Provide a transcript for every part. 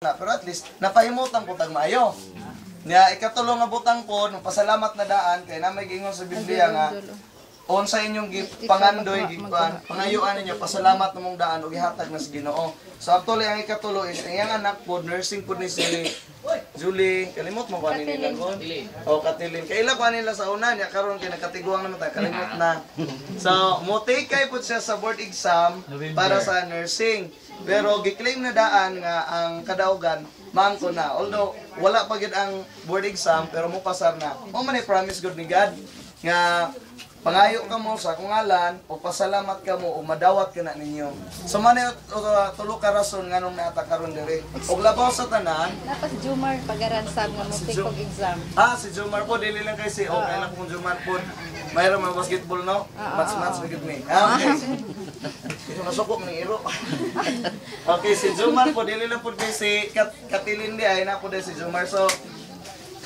na, pero at least napahimutan ko tag maayo. Niya ikatulo nga butang ko nung pasalamat na daan kay na may gingon sa Biblia nga on sa inyong pangandoy pangayuan ninyo pasalamat namong daan ug ihatag na sa Ginoo. So actually ang ikatulo is ang iyang anak po nursing po ni si Julie, kalimot mo ba nila kon? O katilin. Kaila pa nila sa una niya karon kay nagkatiguang naman ta kalimot na. So mo take kay pud siya sa board exam para sa nursing. Pero giklaim na daan nga ang kadaugan man ko na. Although wala pa gid ang board exam pero mo pasar na. O man promise God ni God nga pangayo ka mo sa akong ngalan o pasalamat ka mo o madawat ka na ninyo. So man tulo ka rason nganong naata karon diri. Og labaw sa tanan, dapat Jumar pagaransab nga mo take og exam. Si Jumar po dili lang kay si okay lang kung Jumar po. Mayroon mga basketball no? Match with me. Okay. Ito nasukok ng iro. Okay, si Jumar po dili lang po kay si Katilindi ay na po din si Jumar. So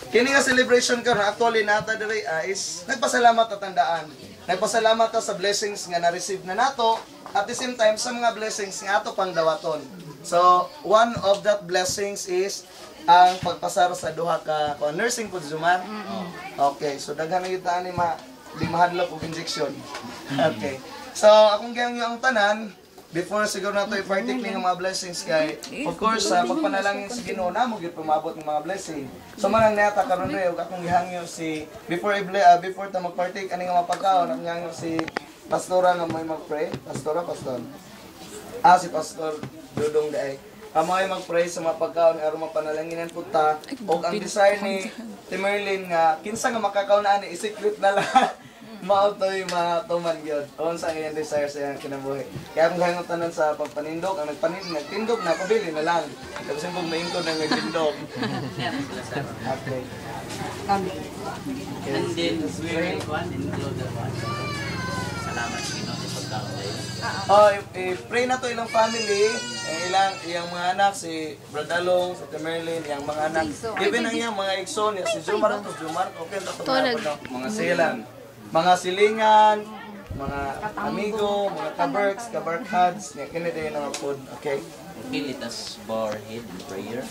kini nga celebration karon actually nata diri is nagpasalamat ta tandaan. Nagpasalamat ta sa blessings nga na-receive na nato at the same time sa mga blessings nga ato pang dawaton. So one of that blessings is ang pagpasar sa duha ka nursing po Jumar. Okay, so daghan na kita ani di mahadlok og injection. Okay. So akong gayang yung tanan before siguro nato i-particular ng mga blessings kay of course sa pagpanalangin sa Ginoo namo gyud pumabot ng mga blessing. So manang nata karon ug akong gihangyo si before ta mag-partake ani nga mapagkaon akong gihangyo si pastora nga may mag-pray. Pastor. Si Pastor Dudong Daay. Amoy mag-pray sa mga pagkaon aron mapanalanginan pud ta og ang desire ni Timerlin nga kinsa nga makakaon ani i-secret na lang. Mautoy matuman gyud. On sa iyang desire sa iyang kinabuhi. Kaya kung gayong tanan sa pagpanindog, ang nagtindog na pabili na lang. Tapos yung maingkod ang nagtindog. Okay. And then we will include the one. Salamat sa Ginoo sa pagkaon tayo. Pray na to ilang family, iyang mga anak si Bradalong, si Temerlin, iyang mga anak. Even ang iyang mga igsoon, si Jumar okay na to mga silang. Mga silingan, mga amigo, mga kaberks, kabarkads, niya kinide na food, okay? Okay, let us bow our head in prayer.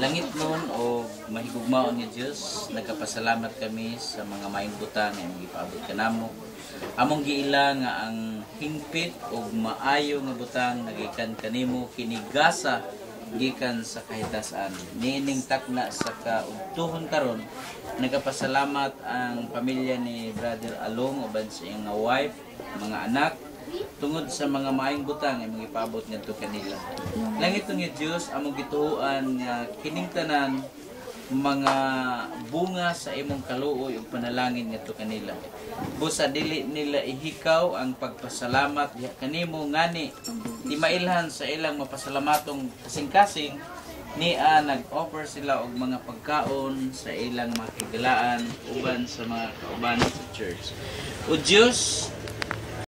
Langit nun o mahigugmaon ni Diyos, nagkapasalamat kami sa mga maing butang na ipaabot ka namo. Among giila nga ang hingpit o maayo nga butang nagikan kanimo kinigasa gikan sa kahitasan. Nining takna sa kaugtuhon karon nagapasalamat ang pamilya ni Brother Along uban sa iyang wife, mga anak tungod sa mga maayong butang ay magipabot ngadto kanila. Langit nga Dios among gituoan nga kining tanan mga bunga sa imong kaluoy ug panalangin ngadto kanila. Busa dili nila ihikaw ang pagpasalamat diha kanimo ngani di mailhan sa ilang mapasalamatong kasing-kasing niya nag-offer sila og mga pagkaon sa ilang mga kigalaan uban sa mga kauban sa church. O Dios,